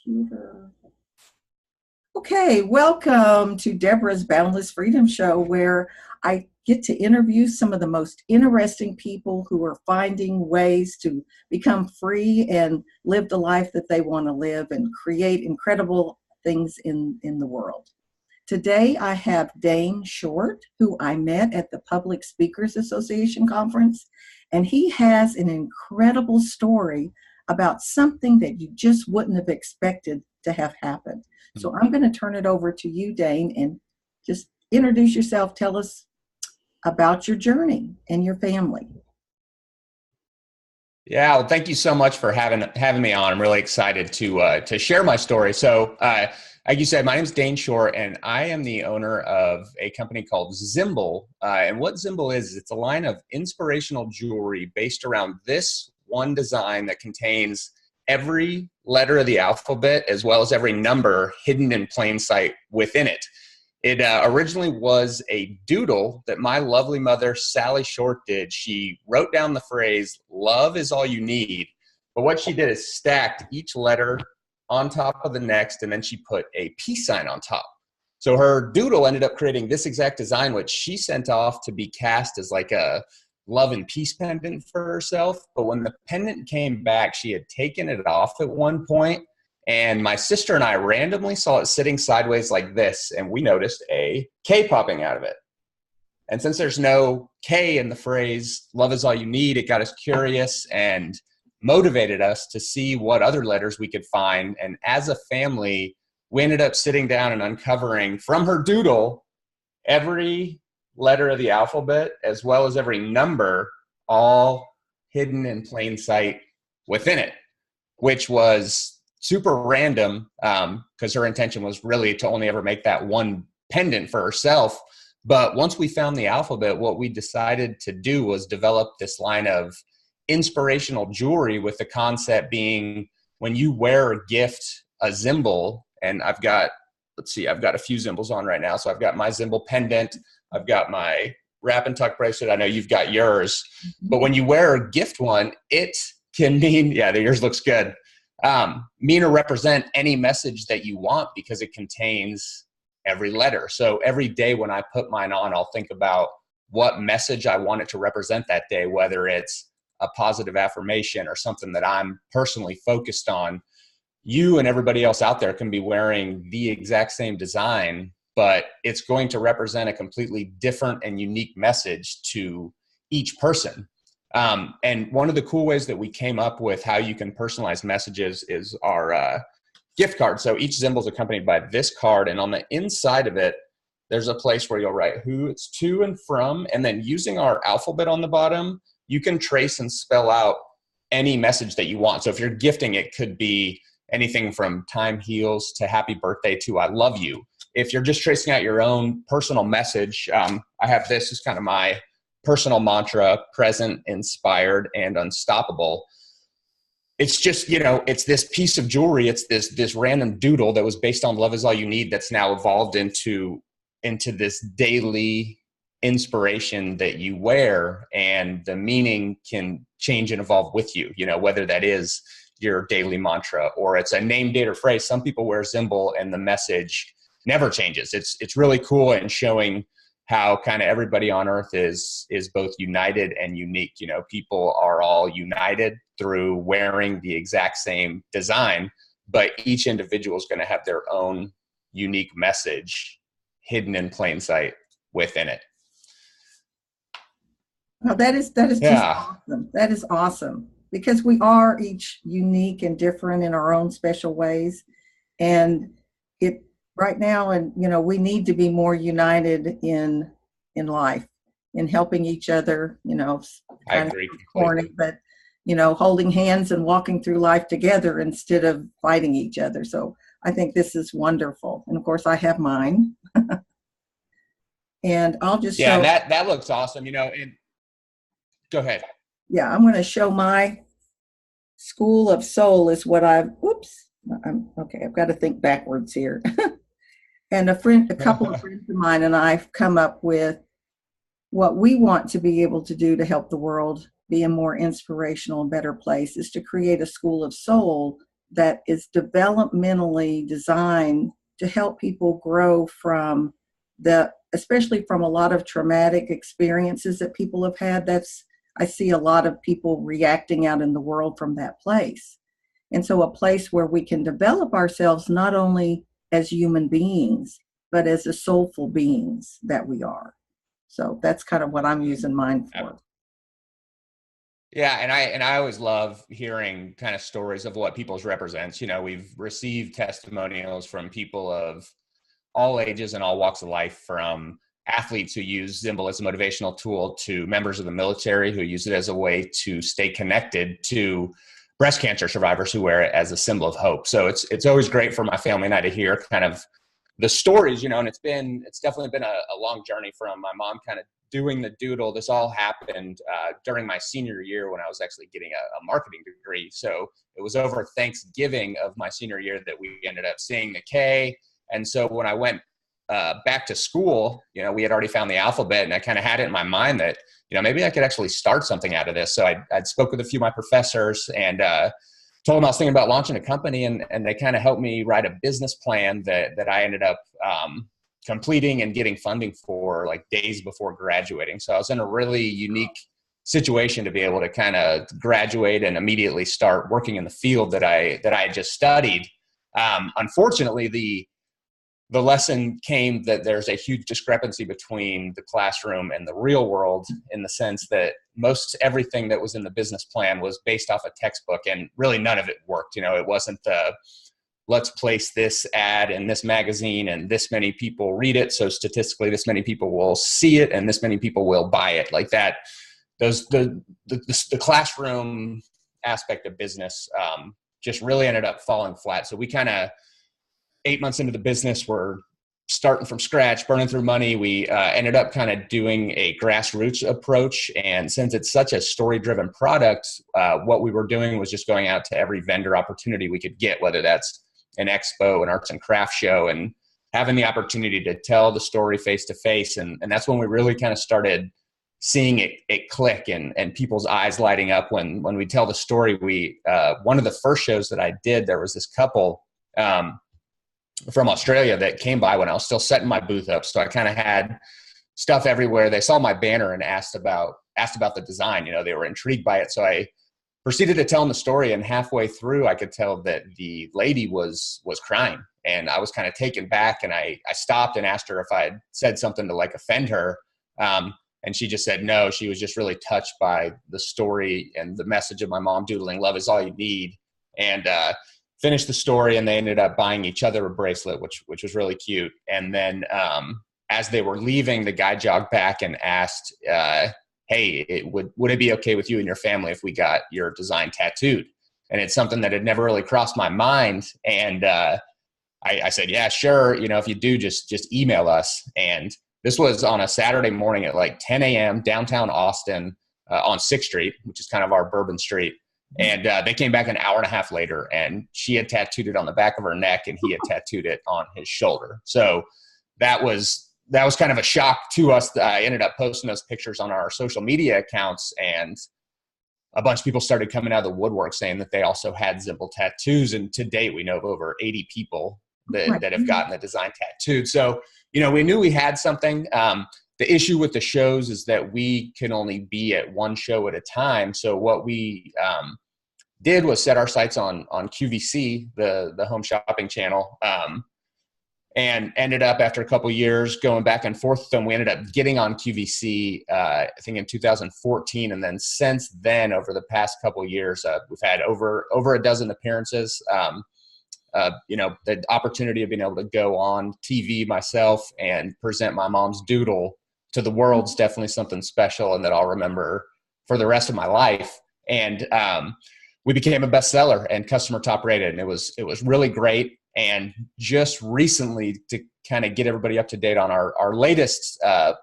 Computer. Okay, welcome to Deborah's Boundless Freedom Show, where I get to interview some of the most interesting people who are finding ways to become free and live the life that they want to live and create incredible things in the world. Today I have Dane Short, who I met at the Public Speakers Association conference, and he has an incredible story about something that you just wouldn't have expected to have happened. So I'm going to turn it over to you, Dane, and just introduce yourself. Tell us about your journey and your family. Yeah, well, thank you so much for having me on. I'm really excited to share my story. So, like you said, my name is Dane Short, and I am the owner of a company called Zymbol. And what Zymbol is, it's a line of inspirational jewelry based around this one design that contains every letter of the alphabet as well as every number hidden in plain sight within it. It originally was a doodle that my lovely mother, Sally Short, did. She wrote down the phrase, "Love is all you need." But what she did is stacked each letter on top of the next, and then she put a peace sign on top. So her doodle ended up creating this exact design, which she sent off to be cast as like a love and peace pendant for herself. But when the pendant came back, she had taken it off at one point, and my sister and I randomly saw it sitting sideways like this, and we noticed a K popping out of it. And since there's no K in the phrase, "Love is all you need," it got us curious and motivated us to see what other letters we could find. And as a family, we ended up sitting down and uncovering from her doodle every letter of the alphabet as well as every number, all hidden in plain sight within it, which was super random because her intention was really to only ever make that one pendant for herself. But once we found the alphabet, what we decided to do was develop this line of inspirational jewelry, with the concept being when you wear a gift, a Zymbol, and I've got a few Zymbols on right now. So I've got my Zymbol pendant, I've got my wrap and tuck bracelet. I know you've got yours, but when you wear a gift one, it can mean, yeah, yours looks good. Mean or represent any message that you want because it contains every letter. So every day when I put mine on, I'll think about what message I want it to represent that day, whether it's a positive affirmation or something that I'm personally focused on. You and everybody else out there can be wearing the exact same design, but it's going to represent a completely different and unique message to each person. And one of the cool ways that we came up with how you can personalize messages is our gift card. So each Zymbol is accompanied by this card, and on the inside of it, there's a place where you'll write who it's to and from, and then using our alphabet on the bottom, you can trace and spell out any message that you want. So if you're gifting, it could be anything from time heals to happy birthday to I love you. If you're just tracing out your own personal message, I have this as kind of my personal mantra: present, inspired, and unstoppable. It's just, it's this piece of jewelry. It's this random doodle that was based on love is all you need that's now evolved into this daily inspiration that you wear, and the meaning can change and evolve with you, whether that is your daily mantra or it's a name, date, or phrase. Some people wear Zymbol and the message never changes. It's really cool, and showing how kind of everybody on earth is both united and unique. People are all united through wearing the exact same design, but each individual is going to have their own unique message hidden in plain sight within it. Well, that is just awesome. That is awesome, because we are each unique and different in our own special ways. And it right now, and we need to be more united in life, in helping each other, I agree corny, but holding hands and walking through life together instead of fighting each other. So I think this is wonderful. And of course I have mine. And I'll just show. Yeah, that looks awesome, and go ahead. Yeah, I'm going to show my School of Soul is what I've got to think backwards here. And a couple of friends of mine and I've come up with what we want to be able to do to help the world be a more inspirational and better place, is to create a School of Soul that is developmentally designed to help people grow from especially from a lot of traumatic experiences that people have had. I see a lot of people reacting out in the world from that place. And so a place where we can develop ourselves not only as human beings, but as the soulful beings that we are. So that's kind of what I'm using mine for. Yeah, and I always love hearing kind of stories of what people's represents. We've received testimonials from people of all ages and all walks of life, from athletes who use Zymbol as a motivational tool to members of the military who use it as a way to stay connected, to breast cancer survivors who wear it as a symbol of hope. So it's always great for my family and I to hear kind of the stories, and it's definitely been a long journey from my mom kind of doing the doodle. This all happened during my senior year when I was actually getting a marketing degree. So it was over Thanksgiving of my senior year that we ended up seeing the K. And so when I went back to school, we had already found the alphabet, and I kind of had it in my mind that, maybe I could actually start something out of this. So I'd spoke with a few of my professors and told them I was thinking about launching a company, and they kind of helped me write a business plan that I ended up completing and getting funding for like days before graduating. So I was in a really unique situation to be able to kind of graduate and immediately start working in the field that I had just studied. Unfortunately, the lesson came that there's a huge discrepancy between the classroom and the real world, in the sense that most everything that was in the business plan was based off a textbook, and really none of it worked. It wasn't let's place this ad in this magazine and this many people read it, so statistically this many people will see it and this many people will buy it. Like that, the classroom aspect of business just really ended up falling flat. So we kind of, 8 months into the business, we're starting from scratch, burning through money. We ended up kind of doing a grassroots approach. And since it's such a story-driven product, what we were doing was just going out to every vendor opportunity we could get, whether that's an expo, an arts and crafts show, and having the opportunity to tell the story face-to-face. And that's when we really kind of started seeing it click and people's eyes lighting up when we tell the story. One of the first shows that I did, there was this couple from Australia that came by when I was still setting my booth up. So I kind of had stuff everywhere. They saw my banner and asked about the design. They were intrigued by it. So I proceeded to tell them the story, and halfway through I could tell that the lady was crying, and I was kind of taken back, and I stopped and asked her if I had said something to like offend her. And she just said no. She was just really touched by the story and the message of my mom doodling "Love is all you need," and finished the story, and they ended up buying each other a bracelet, which was really cute. And then as they were leaving, the guy jogged back and asked, hey, would it be okay with you and your family if we got your design tattooed? And it's something that had never really crossed my mind. And I said, yeah, sure. If you do, just email us. And this was on a Saturday morning at like 10 a.m. downtown Austin on 6th Street, which is kind of our bourbon street. And they came back an hour and a half later, and she had tattooed it on the back of her neck, and he had tattooed it on his shoulder. So that was kind of a shock to us. I ended up posting those pictures on our social media accounts, and a bunch of people started coming out of the woodwork saying that they also had Zymbol tattoos. And to date, we know of over 80 people that have gotten the design tattooed. So, we knew we had something. The issue with the shows is that we can only be at one show at a time. So what we did was set our sights on QVC, the home shopping channel, and ended up, after a couple of years going back and forth with them, we ended up getting on QVC, I think in 2014. And then since then, over the past couple of years, we've had over a dozen appearances. The opportunity of being able to go on TV myself and present my mom's doodle to the world is definitely something special, and that I'll remember for the rest of my life. And we became a bestseller and customer top rated, and it was really great. And just recently, to kind of get everybody up to date on our latest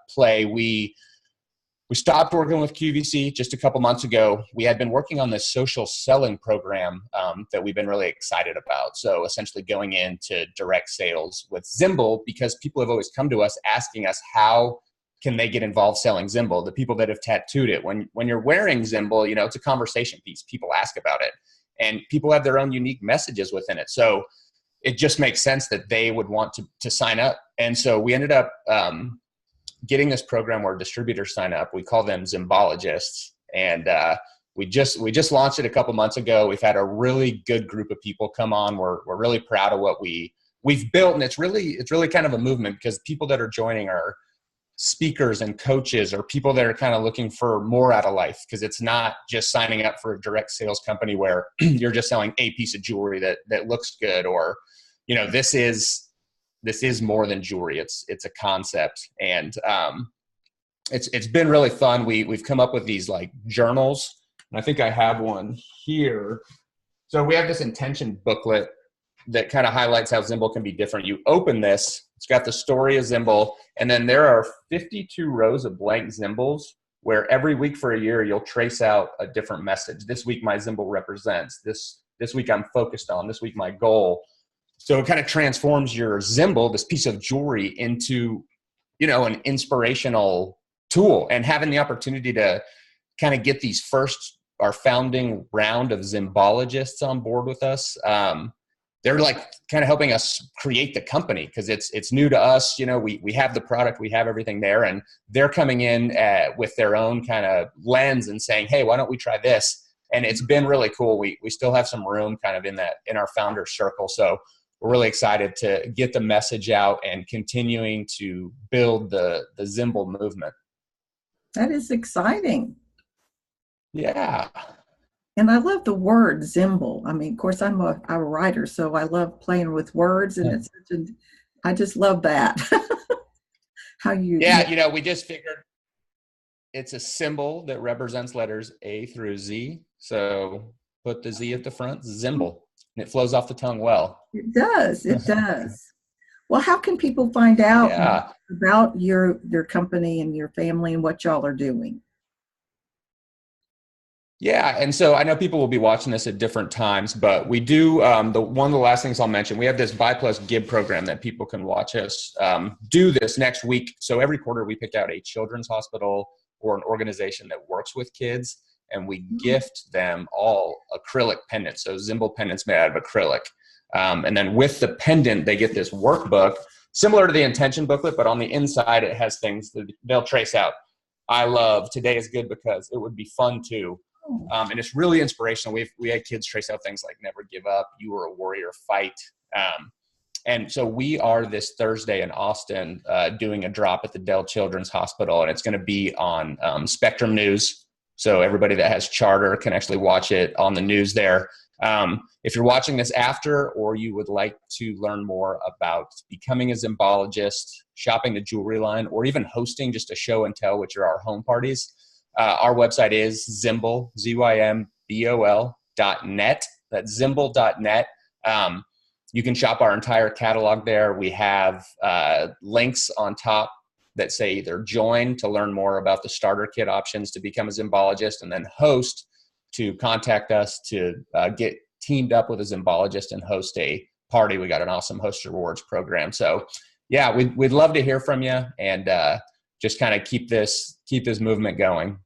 play, we stopped working with QVC just a couple months ago. We had been working on this social selling program that we've been really excited about. So essentially going into direct sales with Zymbol, because people have always come to us asking us how can they get involved selling Zymbol. The people that have tattooed it, when you're wearing Zymbol, it's a conversation piece. People ask about it. and people have their own unique messages within it. So it just makes sense that they would want to sign up. And so we ended up getting this program where distributors sign up. We call them Zymbolologists. And we just launched it a couple months ago. We've had a really good group of people come on. We're really proud of what we've built. And it's really kind of a movement, because people that are joining are speakers and coaches, or people that are kind of looking for more out of life, because it's not just signing up for a direct sales company where you're just selling a piece of jewelry that looks good, or this is more than jewelry. It's a concept. And it's been really fun. We've come up with these like journals, and I think I have one here. So we have this intention booklet that kind of highlights how Zymbol can be different. You open this, it's got the story of Zymbol, and then there are 52 rows of blank Zymbols, where every week for a year you'll trace out a different message. This week my Zymbol represents this week I'm focused on, this week my goal. So it kind of transforms your Zymbol, this piece of jewelry, into an inspirational tool. And having the opportunity to kind of get our founding round of Zymbolologists on board with us, they're like kind of helping us create the company, because it's new to us. We have the product, we have everything there, and they're coming in with their own kind of lens and saying, hey, why don't we try this? And it's been really cool. We still have some room kind of in our founder circle. So we're really excited to get the message out and continuing to build the Zymbol movement. That is exciting. Yeah. And I love the word Zymbol. I mean, of course, I'm a writer, so I love playing with words, and I just love that. How you? Yeah, we just figured it's a symbol that represents letters A through Z. So put the Z at the front, Zymbol, and it flows off the tongue well. It does. It does. Well, how can people find out about your company and your family and what y'all are doing? Yeah, and so I know people will be watching this at different times, but we do, one of the last things I'll mention, we have this Buy Plus Give program that people can watch us do this next week. So every quarter we pick out a children's hospital or an organization that works with kids, and we gift them all acrylic pendants. So Zymbol pendants made out of acrylic. And then with the pendant, they get this workbook, similar to the intention booklet, but on the inside it has things that they'll trace out. I love today is good because it would be fun too. And it's really inspirational. We had kids trace out things like never give up, you were a warrior, fight. And so we are this Thursday in Austin doing a drop at the Dell Children's Hospital, and it's going to be on Spectrum News. So everybody that has Charter can actually watch it on the news there. If you're watching this after, or you would like to learn more about becoming a Zymbologist, shopping the jewelry line, or even hosting just a show and tell, which are our home parties, our website is Zymbol, Zymbol.net. That's Zymbol.net. You can shop our entire catalog there. We have links on top that say either join to learn more about the starter kit options to become a Zymbologist, and then host to contact us to get teamed up with a Zymbologist and host a party. We got an awesome host rewards program. So yeah, we'd love to hear from you, and just kind of keep this movement going.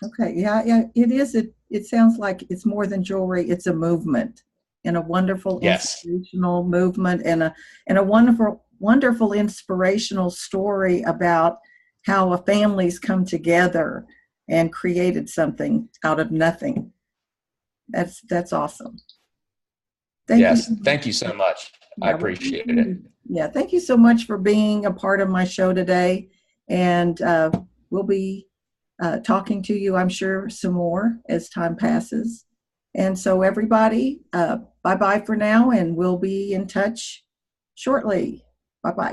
Okay. Yeah, it is. It sounds like it's more than jewelry. It's a movement, and a wonderful inspirational movement, and a wonderful inspirational story about how a family's come together and created something out of nothing. That's awesome. Thank you so much. I appreciate it. Yeah, thank you so much for being a part of my show today, and we'll be talking to you, I'm sure, some more as time passes. And so everybody, bye-bye for now, and we'll be in touch shortly. Bye-bye.